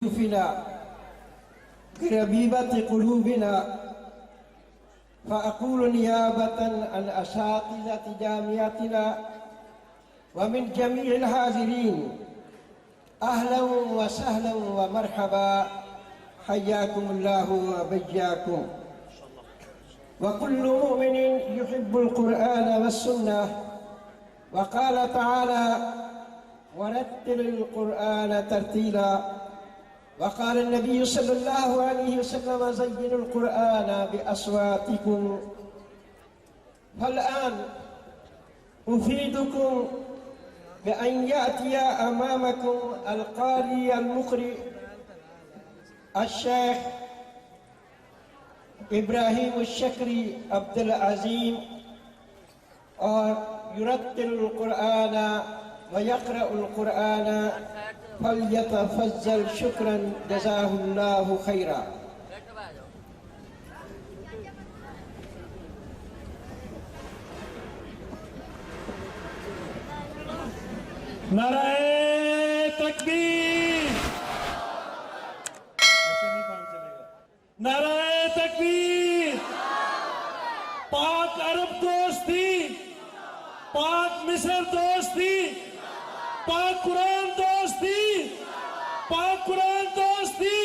فينا بربيبة قلوبنا. فأقول نيابة عن أساتذة جامعتنا ومن جميع الحاضرين أهلا وسهلا ومرحبا، حياكم الله وبياكم. وكل مؤمن يحب القرآن والسنة، وقال تعالى: ورتل القرآن ترتيلا. وقال النبي صلى الله عليه وسلم: زينوا القرآن بأصواتكم. فالآن أفيدكم بأن يأتي أمامكم القارئ المقرئ الشيخ إبراهيم الشكري عبد العظيم، يرتل القرآن ويقرأ القرآن، فليتفضل شكرا جزاه الله خيرا. नाराए तकबीर, ऐसे नहीं काम चलेगा। नाराए तकबीर। पाक अरब दोस्ती, पाक मिस्र दोस्ती, पाक कुरान दोस्ती, पाक कुरान दोस्ती।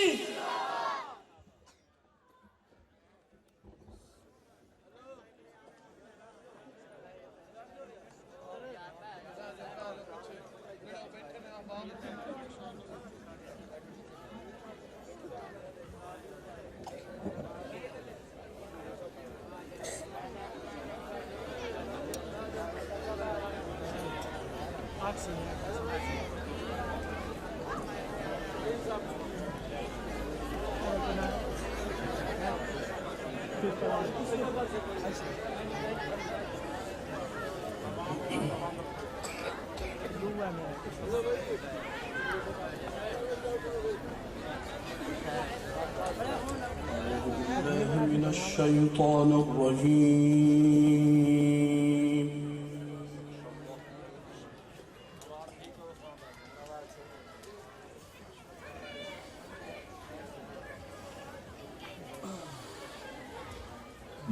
من الشيطان الرجيم.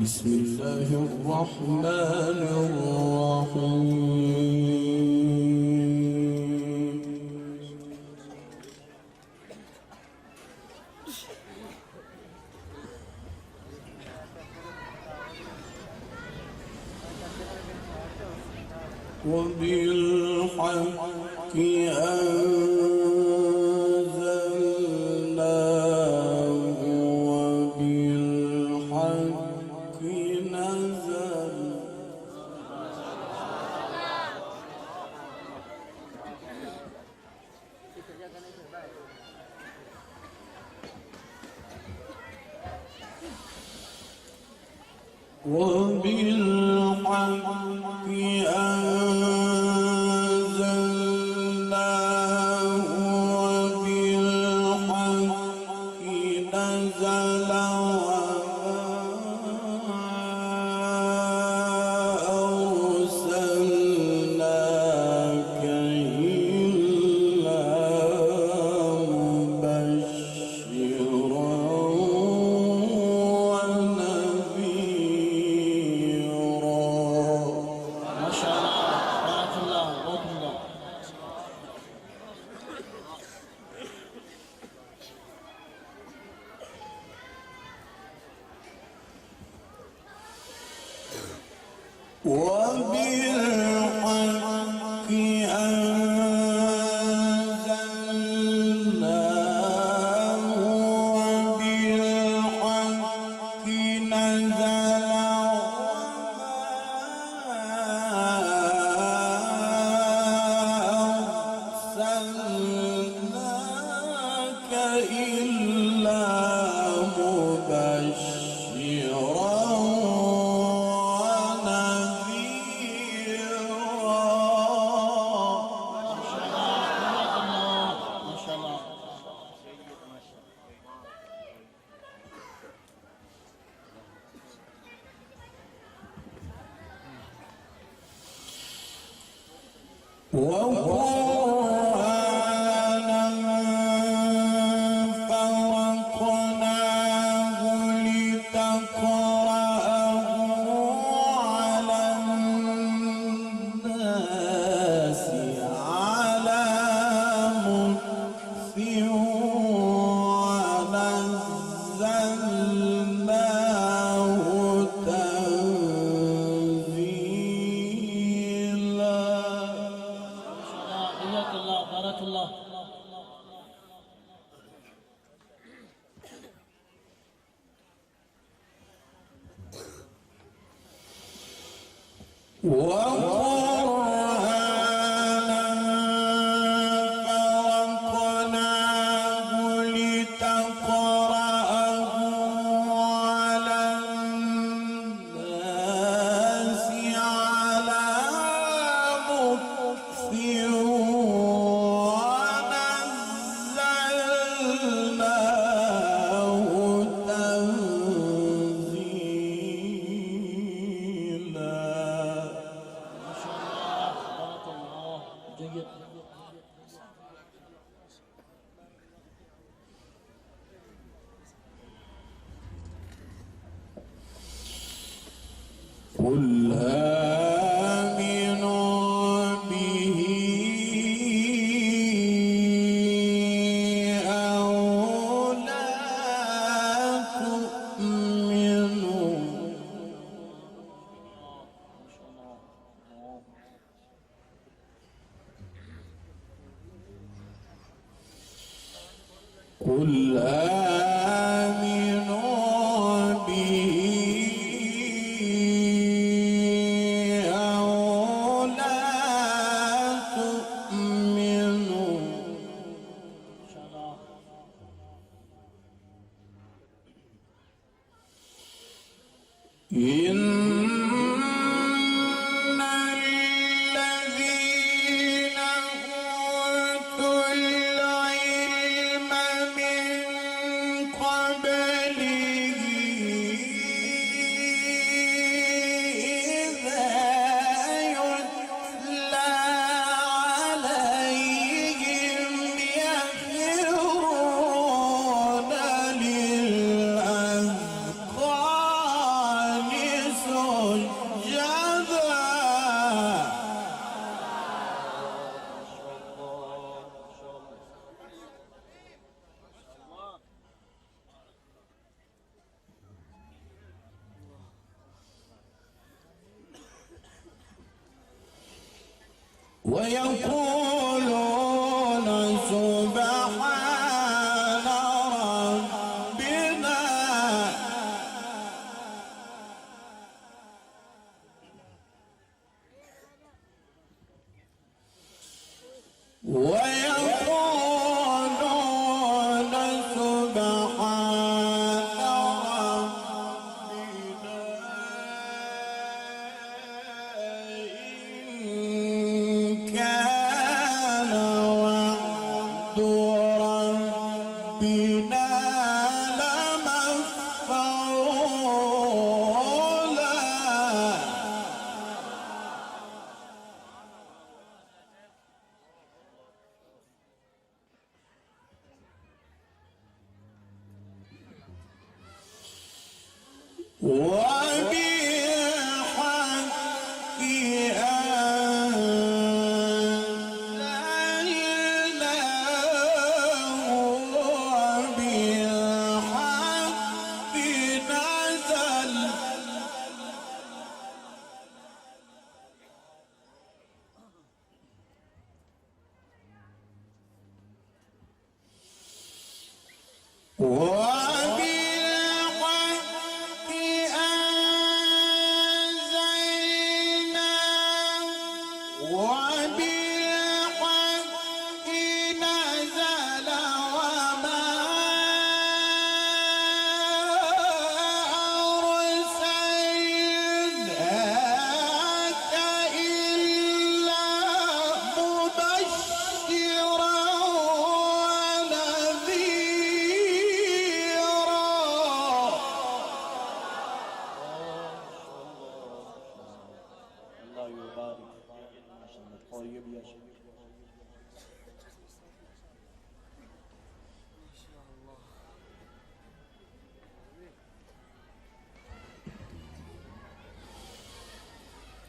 بسم الله الرحمن الرحيم. وبالحق أنزلناه وبالحق نزل. وبالحق أنزلناه وبالحق نزل وما أرسلناك إلا مبشرا وبالحق أنزلناه وبالحق نزل وما أرسلناك إلا مبشرا وقرآنا وقرآنا فرقناه لتقرأه على الناس على مكث ونزلناه تنزيلا. ما شاء الله تبارك الله جيد. قل آمنوا به أو لا تؤمنوا قل آمنوا به أو لا تؤمنوا إن الذين أوتوا العلم من قبله إذا يتلى عليهم يخرون للأذقان سجدا. ويقولون سبحان ربنا ويقولون سبحان ربنا إن كان وعد ربنا لمفعولا. وبالحق أنزلناه وبالحق نزل. وبالحق أنزلناه وبالحق نزل وما أرسلناك إلا مبشرا ونذيرا. الله يبارك طيب يا شيخ.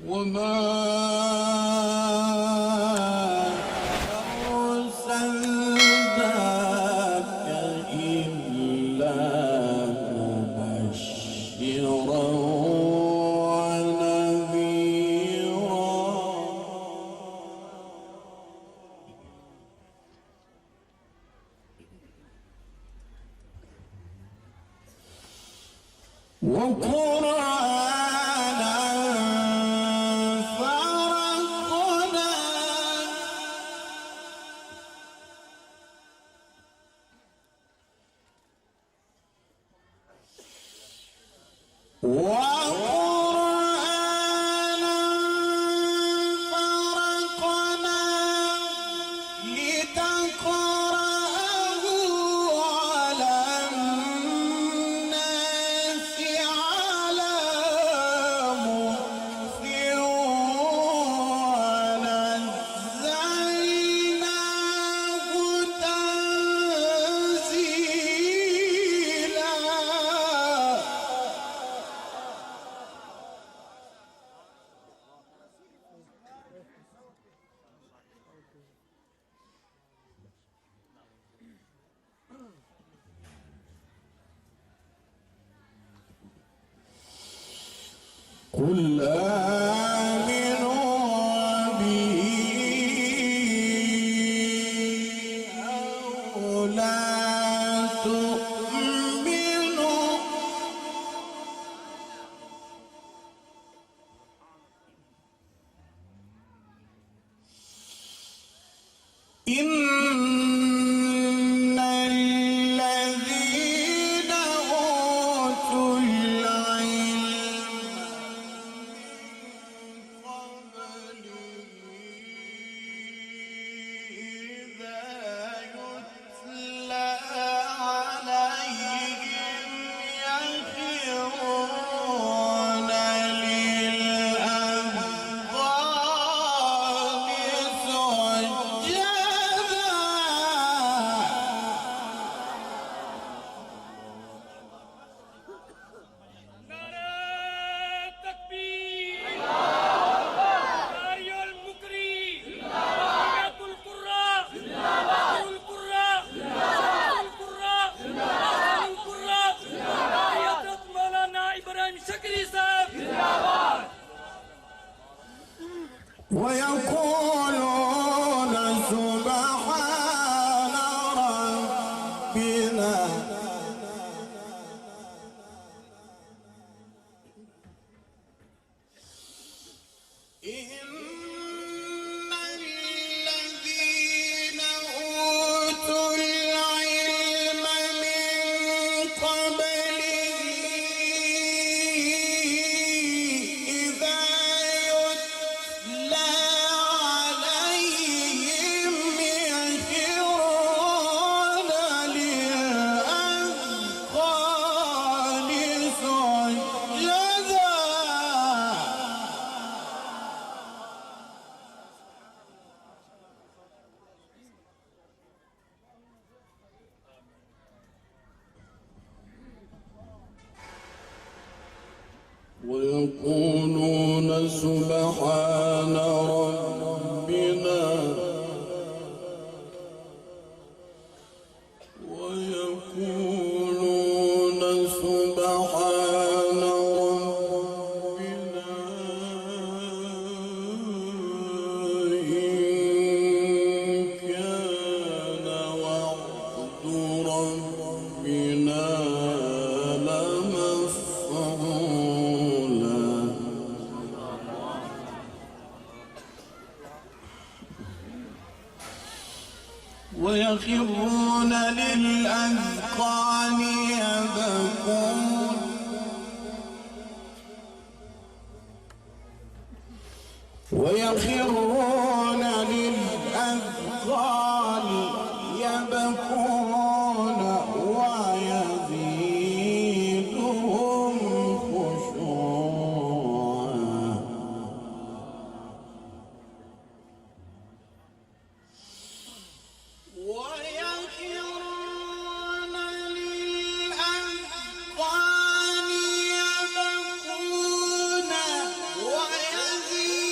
وما أرسلناك إلا مبشرا ونذيرا. وقرآنا وقرآنا فرقناه لتقرأه على الناس على مكث ونزلناه تنزيلا. قل آمنوا به أو لا تؤمنوا إن الذين أوتوا العلم إذا يتلى عليهم يخرون للأذقان سجدا. نعرة تكبير داعي المكري جماعة القراء أهل القراء أهل القراء أهل القراء قيادة مولانا إبراهيم شكري صاحب ويقولون سبحان ربنا إن الذين أوتوا العلم من قبله إذا يتلى عليهم يخرون للأذقان سجدا. ويقولون سبحان ربنا ويقولون سبحان ربنا إن كان وعد ربنا لمفعولا. ويخرون للأذقان يبكون ويخرون للأذقان يبكون ويزيدهم خشوعا. ويخرون للأذقان يبكون ويزيدهم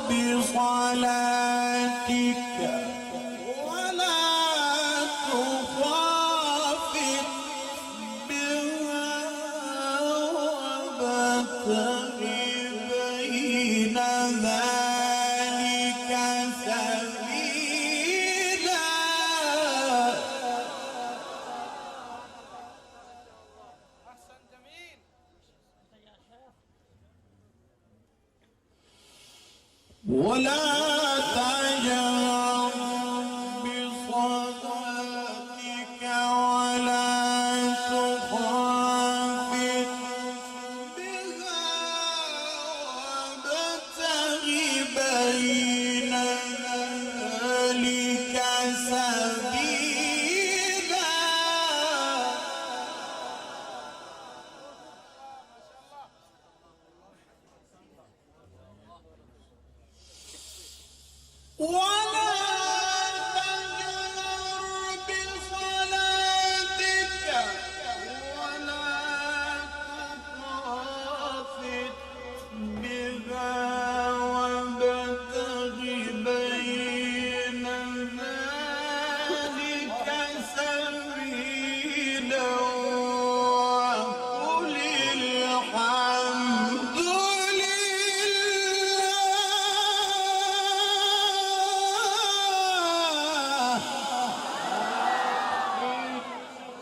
بصلاتك ولا تخافت بها وابتغ بين ذلك سبيلا. ولا تجهر بصلاتك ولا تخافت بها وابتغ بين ذلك سبيلا. ولا تجهر بصلاتك ولا تخافت بها وابتغ بين ذلك سبيلا. وقل الحمد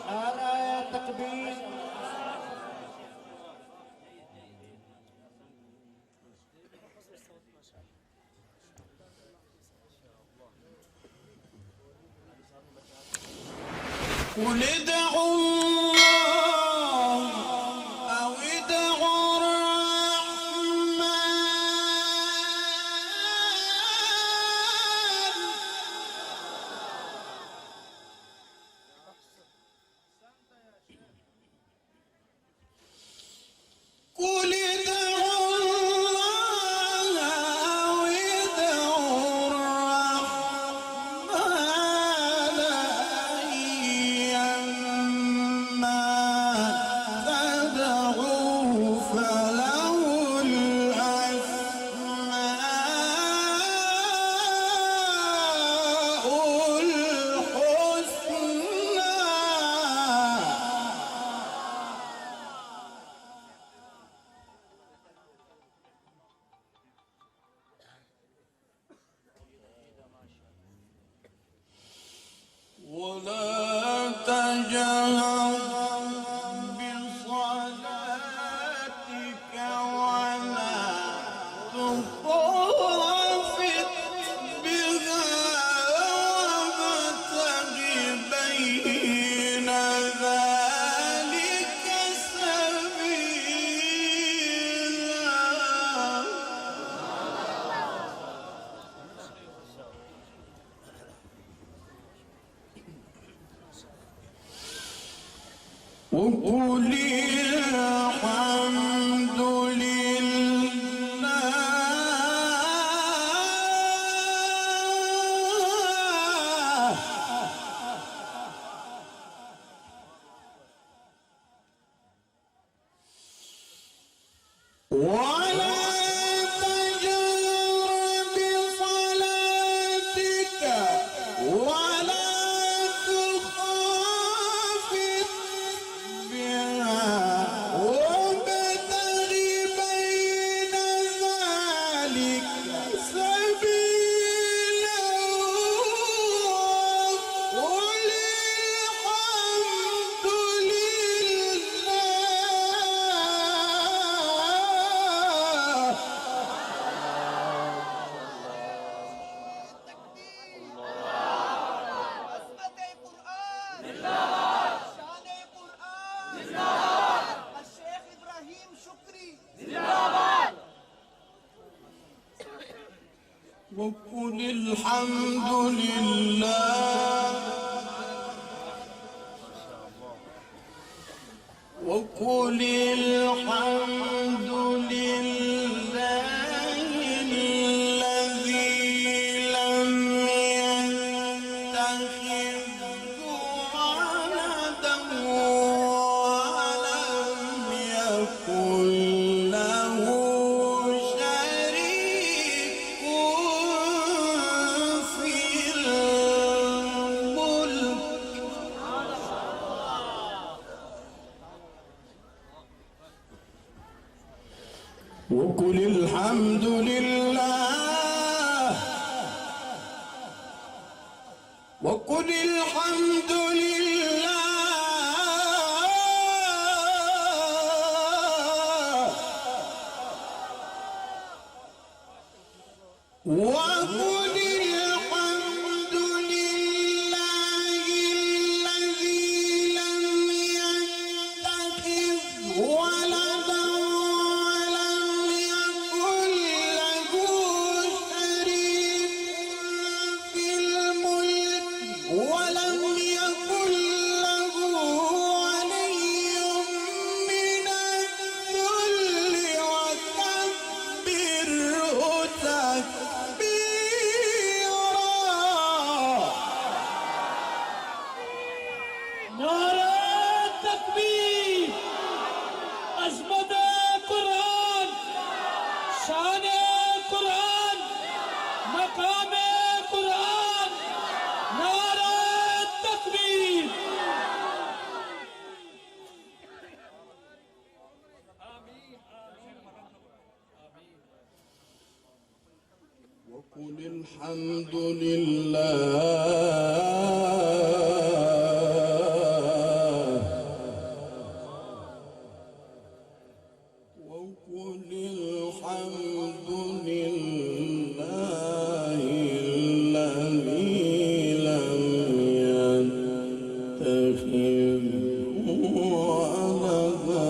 نعرة تكبير. قل ادعوا الله أو ادعوا الرحمن قل ادعوا الله أو ادعوا الرحمن أيما تدعوا فله الأسماء الحسنى. ولا تجهر بصلاتك ولا تخافت بها وابتغ بين ذلك سبيلا. وقل الحمد لله ولا تجهر بصلاتك ولا تخافت بها وابتغ بين ذلك سبيلا. قل الحمد لله عصمة القرآن شان القرآن الشيخ إبراهيم شكري. وقل الحمد لله وقل الحمد لله الذي لم يتخذ ولدا ولم يكن له شريك وقل الحمد لله الذي لم يتخذ ولدا ولم يكن له شريك في الملك ولم يكن له ولي من الذل وكبره تكبيرا. نعرہ تکبیر، عظمت قرآن، شان قرآن، مقام قرآن، نعرہ تکبیر. وقل الحمد لله وقل الحمد لله الذي لم يتخذ ولدا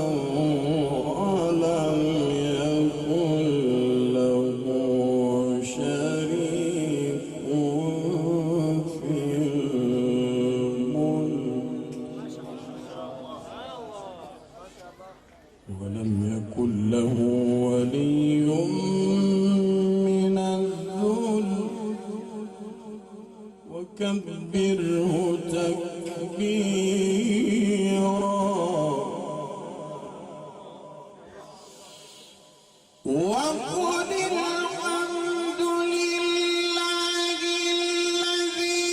ولم يكن له شريك في الملك ولم يكن له ولي من الذل وكبره تكبيرا. وقل الحمد لله الذي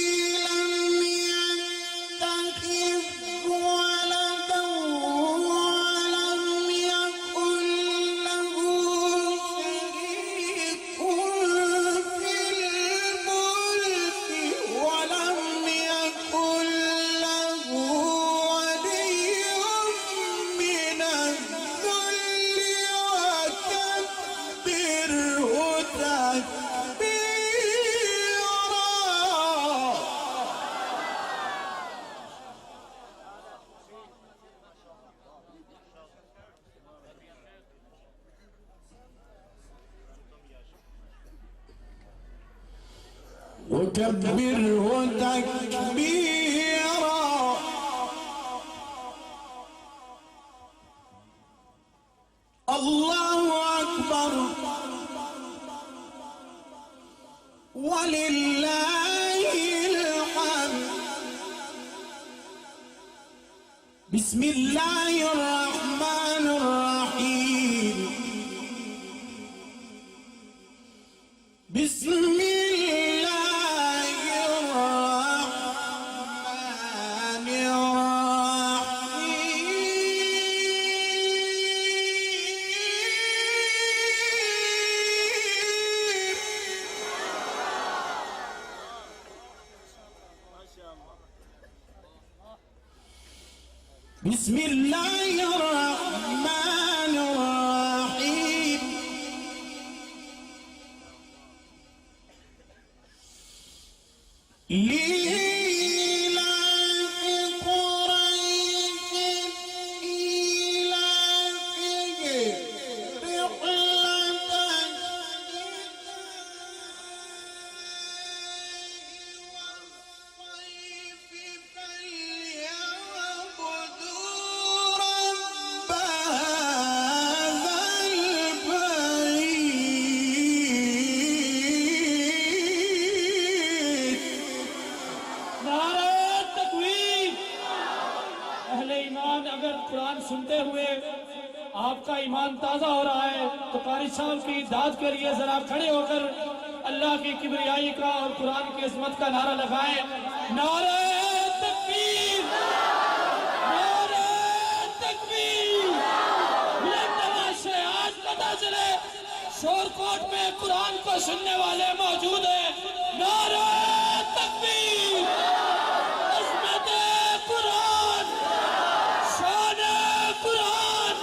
لم يتخذ ولدا ولم يكن له شريك في الملك ولم يكن له ولي من الذل وكبره تكبيرا. وكبره تكبيرا. الله أكبر ولله الحمد. بسم الله الرحمن الرحيم. بسم الله الرحمن الرحيم. بسم الله الرحمن الرحيم. لإيلاف قريش إيلافهم رحلة الشتاء والصيف فليعبدوا رب هذا البيت. نعرہ تکبیر. اہل ایمان اگر قرآن سنتے ہوئے آپ کا ایمان تازہ ہو رہا ہے تو قاری صاحب کی داد کے لیے ذرا کھڑے ہو کر اللہ کی کبریائی کا اور قرآن کی عظمت کا نعرہ لگائیں. نعرہ تکبیر، نعرہ تکبیر. بلند آواز سے آج پتہ چلے شور کوٹ میں قرآن کو سننے والے موجود ہیں. نعرہ تکبیر، عظمت قرآن، شان قرآن،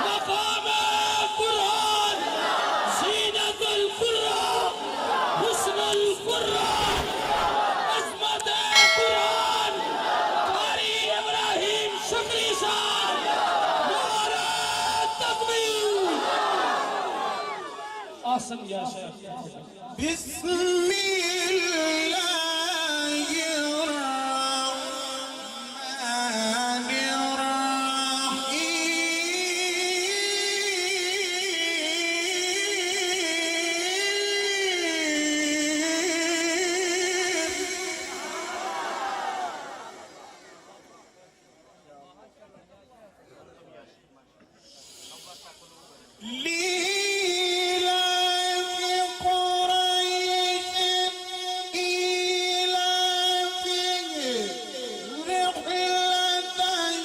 مقام قرآن، زینت القرآن. तफضल या शेख। بسم الله الرحمن الرحيم لإيلاف قريش إيلافهم رحلة الشتاء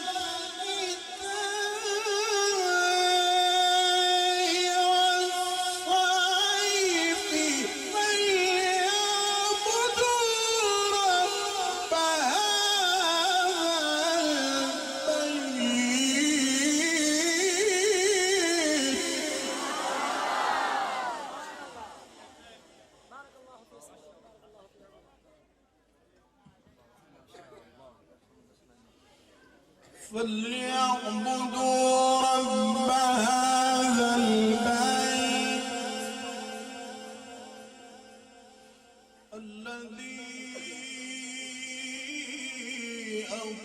والصيف فليعبدوا رب هذا البيت فليعبدوا رب هذا البيت الذي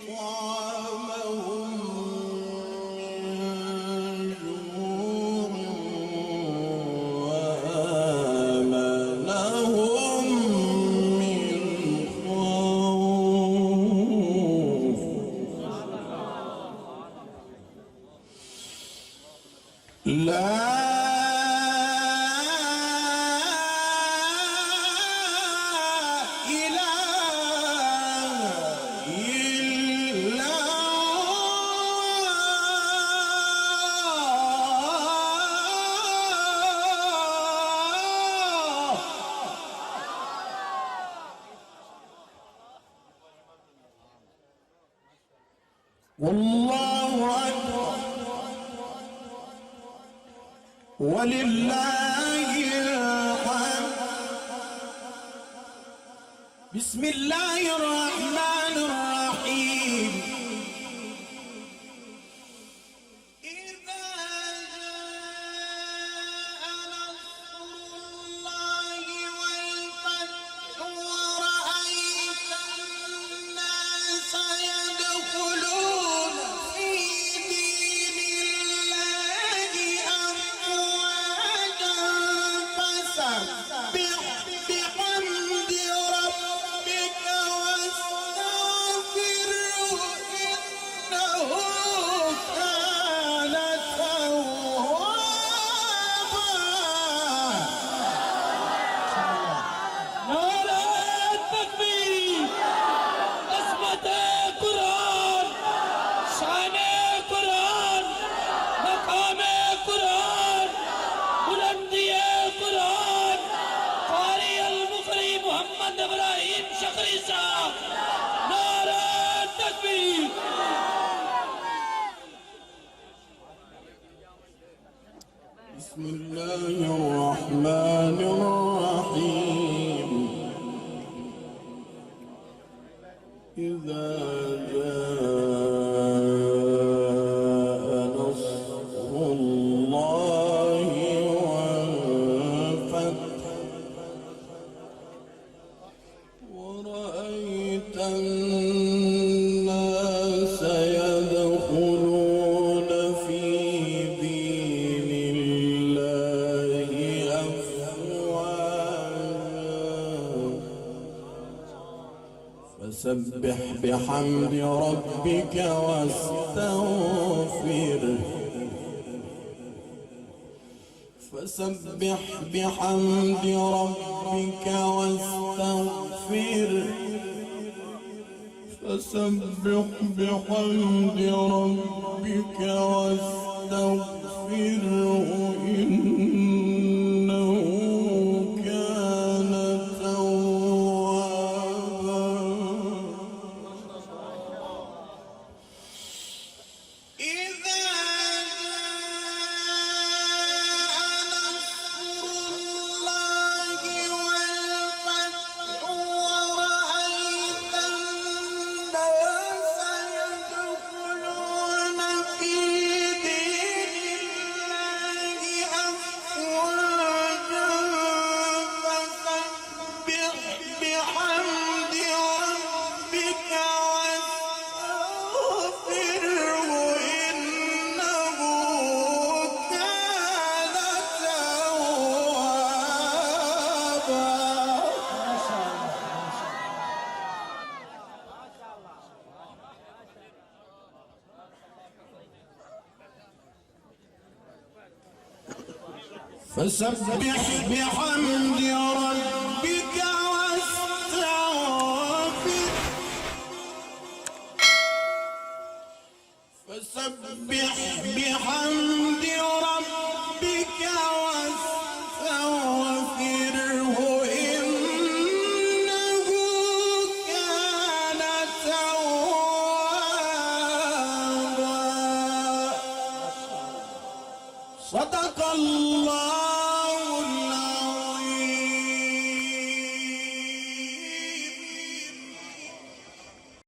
أطعمهم من جوع وآمنهم من خوف لا إله إلا الله والله أكبر ولله الحمد بسم الله الرحمن الرحيم إذا جاء نصر الله والفتح ورأيت الناس يدخلون في دين الله أفواجا فسبح بحمد ربك واستغفره إنه كان توابا नारे तकबीर, अज़मत कुरान, शान कुरान, मकाम कुरान, बुलंदी कुरान, कारी अल-मुकरी मोहम्मद इब्राहिम शकरी साहब, नारे तकबीर। بسم الله الرحمن الرحيم إذا جاء نصر الله والفتح ورأيت الناس يدخلون في دين الله أفواجا فسبح بحمد ربك واستغفره فسبح بحمد ربك واستغفره فسبح بحمد ربك واستغفره إنه كان توابا إذا جاء نصر الله والفتح ورأيت الناس يدخلون في دين الله فسبح بحمد ربك واستغفر فسبح بحمد ربك واستغفره إنه كان توابا. صدق الله